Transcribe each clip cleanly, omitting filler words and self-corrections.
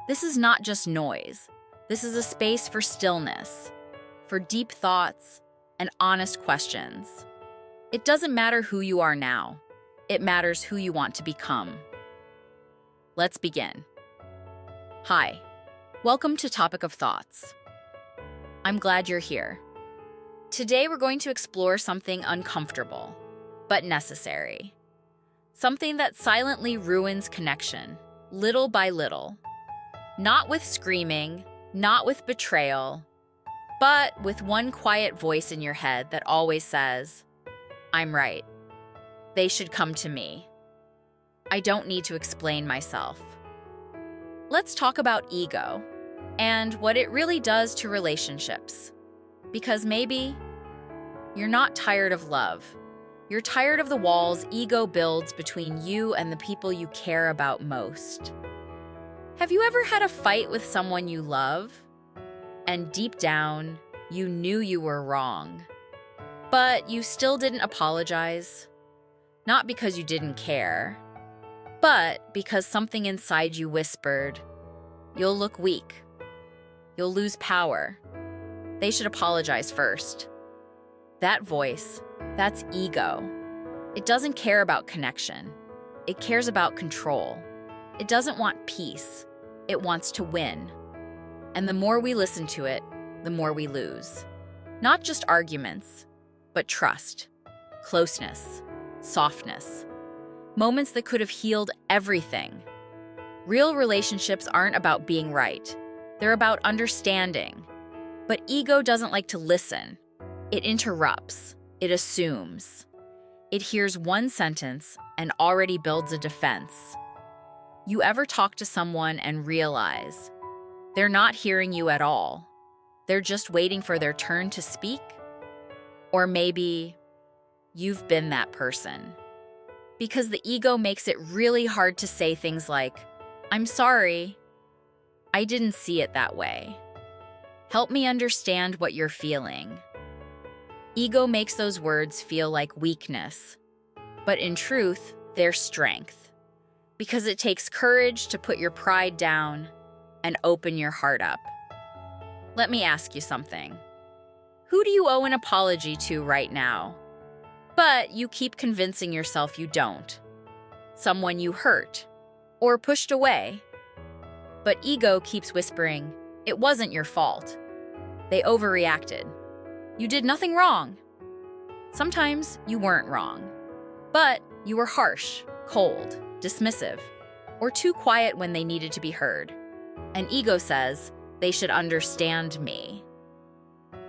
This is not just noise. This is a space for stillness, for deep thoughts, and honest questions. It doesn't matter who you are now. It matters who you want to become. Let's begin. Hi, welcome to Topic of Thoughts. I'm glad you're here. Today we're going to explore something uncomfortable, but necessary. Something that silently ruins connection, little by little. Not with screaming, not with betrayal, but with one quiet voice in your head that always says, "I'm right. They should come to me. I don't need to explain myself." Let's talk about ego and what it really does to relationships. Because maybe you're not tired of love. You're tired of the walls ego builds between you and the people you care about most. Have you ever had a fight with someone you love? And deep down, you knew you were wrong. But you still didn't apologize? Not because you didn't care, but because something inside you whispered, "You'll look weak. You'll lose power. They should apologize first." That voice, that's ego. It doesn't care about connection. It cares about control. It doesn't want peace. It wants to win. And the more we listen to it, the more we lose. Not just arguments, but trust, closeness, softness. Moments that could have healed everything. Real relationships aren't about being right. They're about understanding. But ego doesn't like to listen. It interrupts. It assumes. It hears one sentence and already builds a defense. You ever talk to someone and realize they're not hearing you at all? They're just waiting for their turn to speak? Or maybe you've been that person. Because the ego makes it really hard to say things like, "I'm sorry. I didn't see it that way. Help me understand what you're feeling." Ego makes those words feel like weakness, but in truth, they're strength. Because it takes courage to put your pride down and open your heart up. Let me ask you something. Who do you owe an apology to right now? But you keep convincing yourself you don't. Someone you hurt or pushed away. But ego keeps whispering, "It wasn't your fault. They overreacted. You did nothing wrong." Sometimes you weren't wrong, but you were harsh, cold, dismissive, or too quiet when they needed to be heard. And ego says, "They should understand me."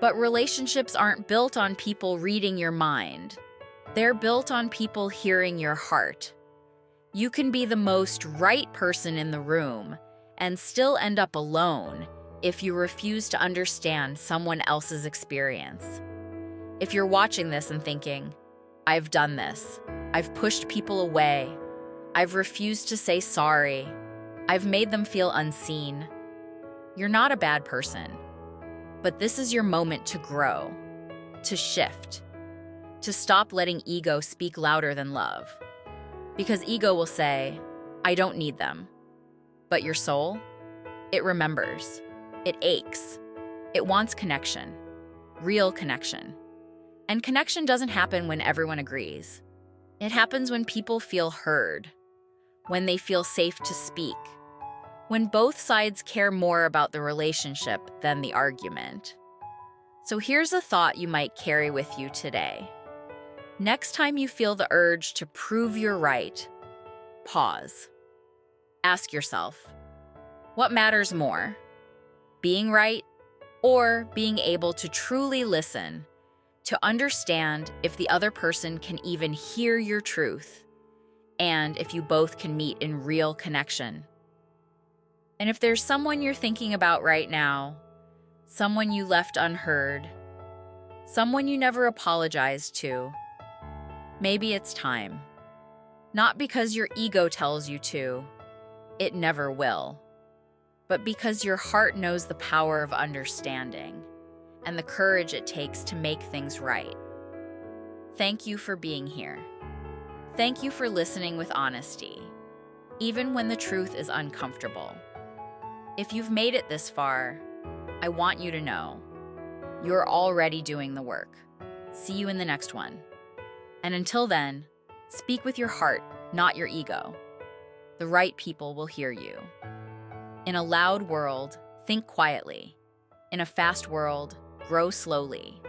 But relationships aren't built on people reading your mind. They're built on people hearing your heart. You can be the most right person in the room and still end up alone if you refuse to understand someone else's experience. If you're watching this and thinking, "I've done this. I've pushed people away. I've refused to say sorry. I've made them feel unseen." You're not a bad person. But this is your moment to grow, to shift, to stop letting ego speak louder than love. Because ego will say, "I don't need them." But your soul, it remembers. It aches. It wants connection, real connection. And connection doesn't happen when everyone agrees. It happens when people feel heard, when they feel safe to speak, when both sides care more about the relationship than the argument. So here's a thought you might carry with you today. Next time you feel the urge to prove you're right, pause. Ask yourself, what matters more? Being right or being able to truly listen, to understand if the other person can even hear your truth, and if you both can meet in real connection? And if there's someone you're thinking about right now, someone you left unheard, someone you never apologized to, maybe it's time. Not because your ego tells you to, it never will, but because your heart knows the power of understanding and the courage it takes to make things right. Thank you for being here. Thank you for listening with honesty, even when the truth is uncomfortable. If you've made it this far, I want you to know you're already doing the work. See you in the next one. And until then, speak with your heart, not your ego. The right people will hear you. In a loud world, think quietly. In a fast world, grow slowly.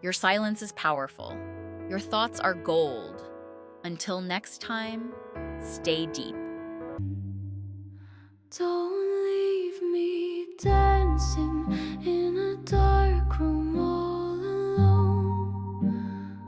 Your silence is powerful. Your thoughts are gold. Until next time, stay deep. Don't leave me dancing